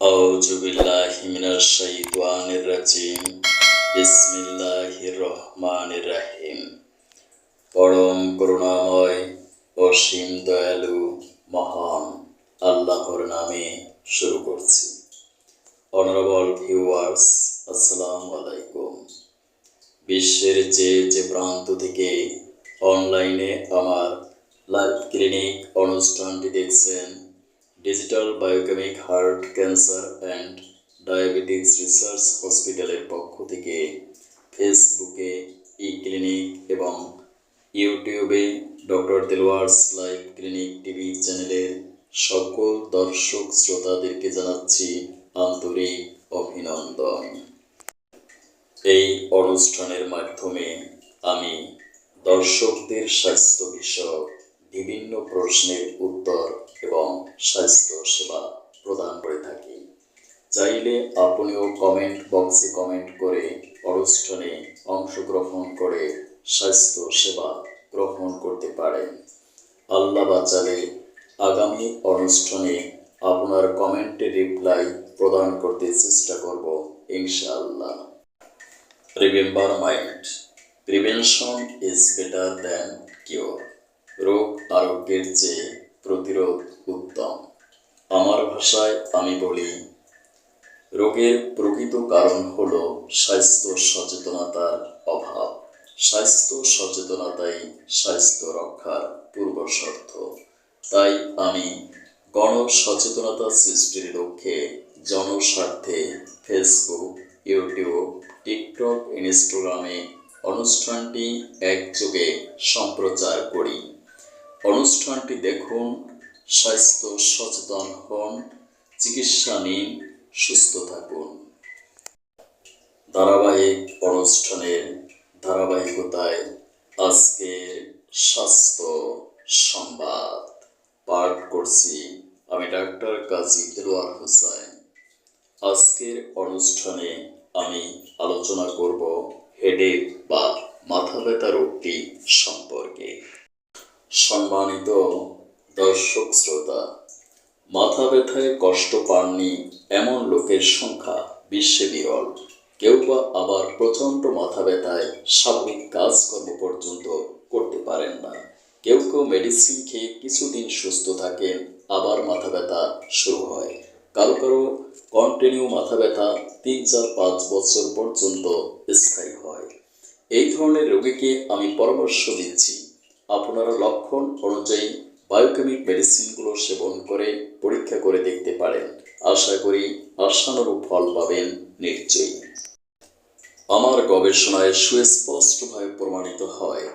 আউযু বিল্লাহি মিনাশ শাইতানির রাজিম। বিসমিল্লাহির রহমানির রহিম। পরম করুণাময় অসীম দয়ালু মহান আল্লাহর নামে শুরু করছি। অনারেবল ভিউয়ার্স, আসসালামু আলাইকুম। বিশ্বের যে প্রান্ত থেকে অনলাইনে আমার লাইভ ক্লিনিক অনুষ্ঠানটি দেখছেন, digital biochemic heart cancer and diabetes research হসপিটালের পক্ষ থেকে ফেসবুকে ই ক্লিনিক এবং ইউটিউবে ডক্টর দেলোয়ার্স লাইভ ক্লিনিক টিভি চ্যানেলের সকল দর্শক শ্রোতাদেরকে জানাচ্ছি আন্তরিক অভিনন্দন। এই অনুষ্ঠানের মাধ্যমে আমি দর্শকদের স্বাস্থ্য বিষয়ক বিভিন্ন প্রশ্নের উত্তর এবং স্বাস্থ্য সেবা প্রদান করে থাকি। চাইলে আপনিও কমেন্ট বক্সে কমেন্ট করে অনুষ্ঠানে অংশগ্রহণ করে স্বাস্থ্য সেবা গ্রহণ করতে পারেন। আল্লাহ বাঁচালে আগামী অনুষ্ঠানে আপনার কমেন্টের রিপ্লাই প্রদান করতে চেষ্টা করব ইনশাআল্লাহ। Remember mind, prevention is better than cure. রোগ আরোগ্যের চেয়ে প্রতিরোধ উত্তম। আমার ভাষায় আমি বলি, রোগের প্রকৃত কারণ হল স্বাস্থ্য সচেতনতার অভাব। স্বাস্থ্য সচেতনতাই স্বাস্থ্য রক্ষার পূর্বশর্ত। তাই আমি গণ সচেতনতা সৃষ্টির লক্ষ্যে জনস্বার্থে ফেসবুক, ইউটিউব, টিকটক, ইনস্টাগ্রামে অনুষ্ঠানটি একযোগে সম্প্রচার করি। অনুষ্ঠানটি দেখুন, স্বাস্থ্য সচেতন হন, চিকিৎসা নিন, সুস্থ থাকুন। ধারাবাহিক অনুষ্ঠানের ধারাবাহিকতায় আজকের স্বাস্থ্য সংবাদ পাঠ করছি আমি ডাক্তার কাজী দেলোয়ার হোসেন। আজকের অনুষ্ঠানে আমি আলোচনা করব হেডেক বা মাথা ব্যথা রোগটি সম্পর্কে। সম্মানিত দর্শক শ্রোতা, মাথা ব্যথায় কষ্ট পাননি এমন লোকের সংখ্যা বিশ্বে বিরল। কেউ বা আবার প্রচণ্ড মাথা ব্যথায় স্বাভাবিক কাজকর্ম পর্যন্ত করতে পারেন না। কেউ মেডিসিন খেয়ে কিছুদিন সুস্থ থাকেন, আবার মাথা ব্যথা শুরু হয়। কারো কন্টিনিউ মাথা ব্যথা 3-4-5 বছর পর্যন্ত স্থায়ী হয়। এই ধরনের রোগীকে আমি পরামর্শ দিচ্ছি, আপনারা লক্ষণ অনুযায়ী বায়োকেমিক মেডিসিনগুলো সেবন করে পরীক্ষা করে দেখতে পারেন। আশা করি আশানুরূপ ফল পাবেন নিশ্চয়ই। আমার গবেষণায় সুস্পষ্টভাবে প্রমাণিত হয়,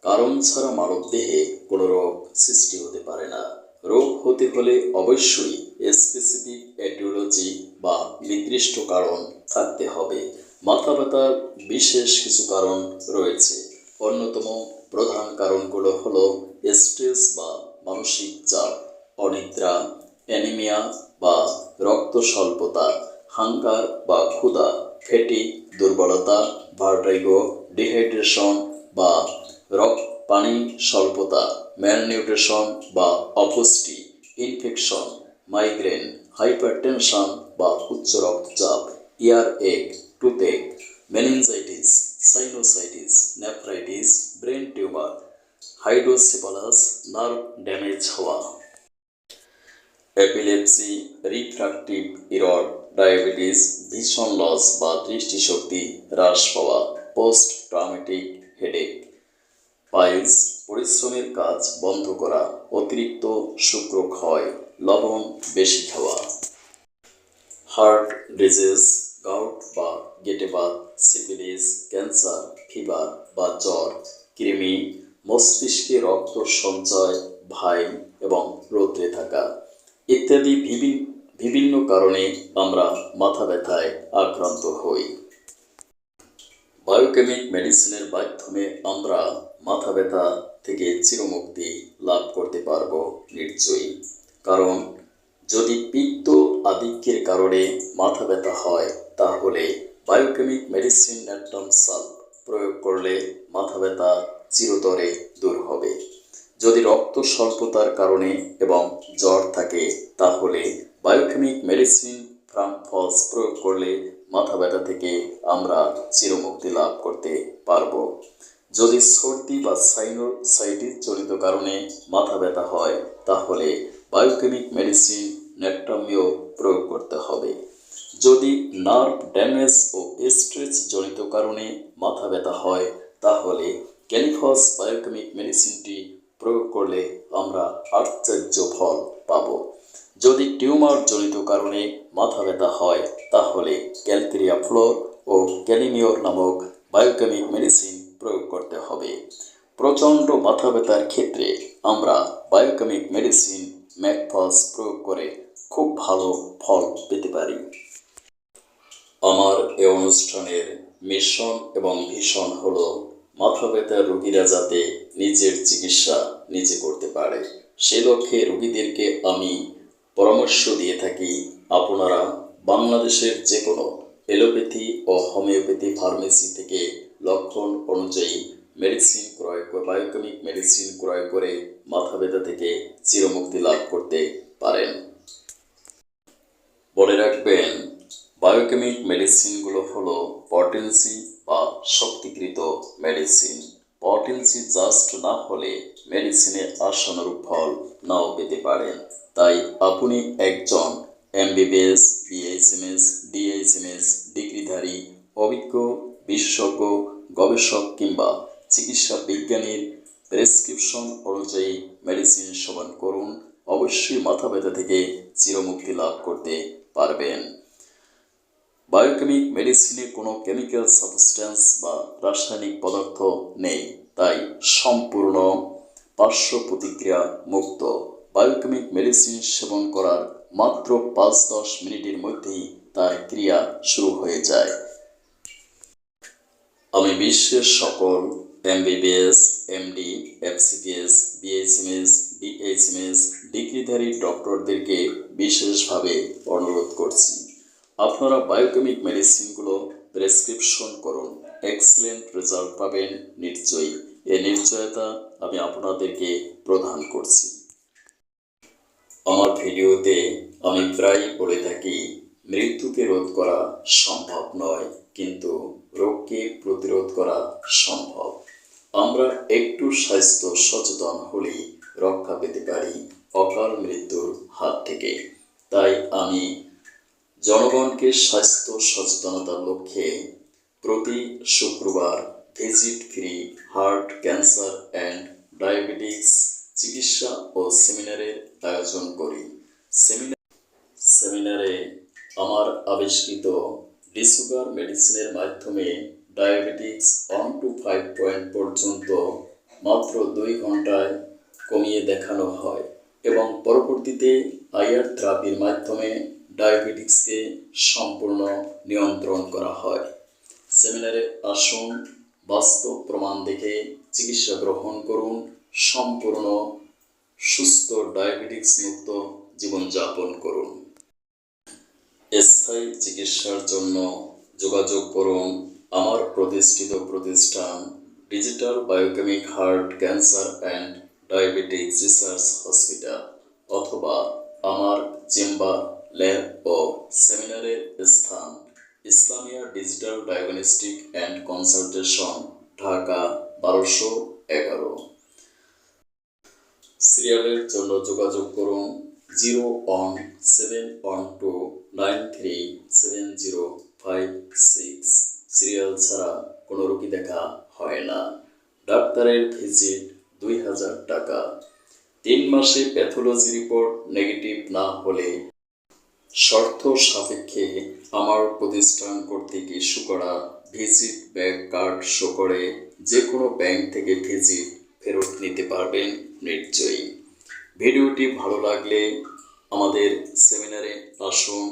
কারণ ছাড়া মানবদেহে কোনো রোগ সৃষ্টি হতে পারে না। রোগ হতে হলে অবশ্যই স্পেসিফিক এটিওলজি বা নির্দিষ্ট কারণ থাকতে হবে। মাথা ব্যথার বিশেষ কিছু কারণ রয়েছে। অন্যতম প্রধান কারণগুলো হলো স্ট্রেস বা মানসিক চাপ, অনিদ্রা, অ্যানিমিয়া বা রক্ত স্বল্পতা, হাঙ্গার বা ক্ষুধা, ফ্যাটি, দুর্বলতা, ভার্টিগো, ডিহাইড্রেশন বা পানি স্বল্পতা, ম্যালনিউট্রিশন বা অপুষ্টি, ইনফেকশন, মাইগ্রেন, হাইপারটেনশন বা উচ্চ রক্তচাপ, earache, toothache, meningitis, sinusitis, nephritis, brain tumour, hydrocephalus, nerve damage হওয়া, epilepsy, refractive error, diabetes, vision loss বা দৃষ্টিশক্তি হ্রাস পাওয়া, পোস্ট ট্রমেটিক হেডেক, পাইলস, পরিশ্রমের কাজ বন্ধ করা, অতিরিক্ত শুক্রক্ষয়, লবণ বেশি খাওয়া, হার্ট ডিজিজ, গাউট বা গেটেবাত, সিফিলিস, ক্যান্সার, ফিভার বা জ্বর, কৃমি, মস্তিষ্কে রক্ত সঞ্চয়, ভাইম এবং রৌদ্রে থাকা ইত্যাদি বিভিন্ন কারণে আমরা মাথা ব্যথায় আক্রান্ত হই। বায়োকেমিক মেডিসিনের মাধ্যমে আমরা মাথা ব্যথা থেকে চিরমুক্তি লাভ করতে পারব নিশ্চয়ই। কারণ যদি পিত্ত আধিক্যের কারণে মাথা ব্যথা হয়, তাহলে বায়োকেমিক মেডিসিন ন্যাট্রাম সাল্প প্রয়োগ করলে মাথা ব্যথা চিরতরে দূর হবে। যদি রক্ত স্বল্পতার কারণে এবং জ্বর থাকে, তাহলে বায়োকেমিক মেডিসিন ফলস প্রয়োগ করলে মাথা ব্যথা থেকে আমরা চিরমুক্তি লাভ করতে পারবো। যদি সর্দি বা সাইনোসাইটিস জনিত কারণে মাথা ব্যথা হয় তাহলে বায়োকেমিক মেডিসিন নেট্রামিও প্রয়োগ করতে হবে। যদি নার্ভ ড্যামেজ ও স্ট্রেস জনিত কারণে মাথা ব্যথা হয় তাহলে ক্যালিফস বায়োকেমিক মেডিসিনটি প্রয়োগ করলে আমরা আশ্চর্য ফল পাব। যদি টিউমার জনিত কারণে মাথা ব্যথা হয় তাহলে ক্যালকেরিয়া ফ্লোর ও ক্যালিমিওর নামক বায়োকেমিক মেডিসিন প্রয়োগ করতে হবে। প্রচণ্ড মাথা ব্যথার ক্ষেত্রে আমরা বায়োকেমিক মেডিসিন ম্যাকফাস প্রয়োগ করে খুব ভালো ফল পেতে পারি। আমার এ অনুষ্ঠানের মিশন এবং ভিশন হলো মাথা ব্যথার রোগীরা যাতে নিজের চিকিৎসা নিজে করতে পারে। সে লক্ষ্যে রোগীদেরকে আমি পরামর্শ দিয়ে থাকি আপনারা বাংলাদেশের যে কোনো এলোপ্যাথি ও হোমিওপ্যাথি ফার্মেসি থেকে লক্ষণ অনুযায়ী মেডিসিন ক্রয় করে বায়োকেমিক মেডিসিন ক্রয় করে মাথা ব্যথা থেকে চিরমুক্তি লাভ করতে পারেন। বলে রাখবেন, বায়োকেমিক মেডিসিনগুলো হলো পটেন্সি বা শক্তিকৃত মেডিসিন। পটেন্সি জাস্ট না হলে মেডিসিনে আশানুরূপ ফল নাও পেতে পারেন। তাই আপনি একজন এমবিবিএস, বিএইচএমএস, ডিএইচএমএস ডিগ্রিধারী অভিজ্ঞ বিশেষজ্ঞ গবেষক কিংবা চিকিৎসা বিজ্ঞানীর প্রেসক্রিপশন অনুযায়ী মেডিসিন সেবন করুন। অবশ্যই মাথা ব্যথা থেকে চিরমুক্তি লাভ করতে পারবেন। বায়োকেমিক মেডিসিনে কোনো কেমিক্যাল সাবস্টেন্স বা রাসায়নিক পদার্থ নেই, তাই সম্পূর্ণ পার্শ্ব প্রতিক্রিয়া মুক্ত। বায়োকেমিক মেডিসিন সেবন করার মাত্র 5-10 মিনিটের মধ্যেই তার ক্রিয়া শুরু হয়ে যায়। আমি বিশ্বের সকল MBBS, MD, FCPS, BHMS, DHMS ডিগ্রিধারী ডক্টরদেরকে বিশেষভাবে অনুরোধ করছি, আপনারা বায়োকেমিক মেডিসিনগুলো প্রেসক্রিপশন করুন। এক্সেলেন্ট রেজাল্ট পাবেন নিশ্চয়ই। এই নিশ্চয়তা আমি আপনাদেরকে প্রদান করছি। আমার ভিডিওতে আমি প্রায় বলে থাকি, মৃত্যুকে রোধ করা সম্ভব নয়, কিন্তু রোগকে প্রতিরোধ করা সম্ভব। আমরা একটু স্বাস্থ্য সচেতন হলেই রক্ষা পেতে পারি অকাল মৃত্যুর হাত থেকে। তাই আমি জনগণকে স্বাস্থ্য সচেতনতার লক্ষ্যে প্রতি শুক্রবার visit free heart, cancer and diabetics চিকিৎসা ও সেমিনারের আয়োজন করি। সেমিনারে আমার আবিষ্কৃত ডিসুগার মেডিসিনের মাধ্যমে ডায়াবেটিক্স 1 to 5 পয়েন্ট পর্যন্ত মাত্র 2 ঘন্টায় কমিয়ে দেখানো হয় এবং পরবর্তীতে আইআর থেরাপির মাধ্যমে ডায়াবেটিক্সকে সম্পূর্ণ নিয়ন্ত্রণ করা হয়। সেমিনারে আসুন, বাস্তব প্রমাণ দেখে চিকিৎসা গ্রহণ করুন, সম্পূর্ণ সুস্থ ডায়াবেটিক্স মুক্ত জীবনযাপন করুন। স্থায়ী চিকিৎসার জন্য যোগাযোগ করুন আমার প্রতিষ্ঠিত প্রতিষ্ঠান digital biochemic heart, cancer and diabetics research hospital, অথবা আমার চেম্বার, ল্যাব ও সেমিনারের স্থান Islamia digital diagnostic and consultation, Dhaka 1211। সিরিয়ালের জন্য যোগাযোগ করুন 01712937056। সিরিয়াল ছাড়া কোনো রোগী দেখা হয় না। ডাক্তারের ভিজিট 2000 টাকা। 3 মাসে প্যাথোলজি রিপোর্ট নেগেটিভ না হলে শর্ত সাপেক্ষে আমার প্রতিষ্ঠান কর্তৃক ইস্যু করা ভিজিট ব্যাক কার্ড শো করে যে কোনো ব্যাংক থেকে ভিজিট ফেরত নিতে পারবেন নিশ্চয়ই। ভিডিওটি ভালো লাগলে আমাদের সেমিনারে আসুন,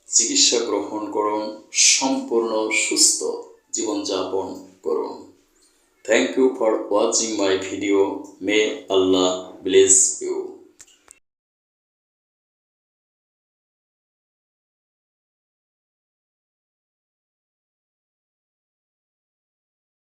চিকিৎসা গ্রহণ করুন, সম্পূর্ণ সুস্থ জীবনযাপন করুন। Thank you for watching my video. May Allah bless you.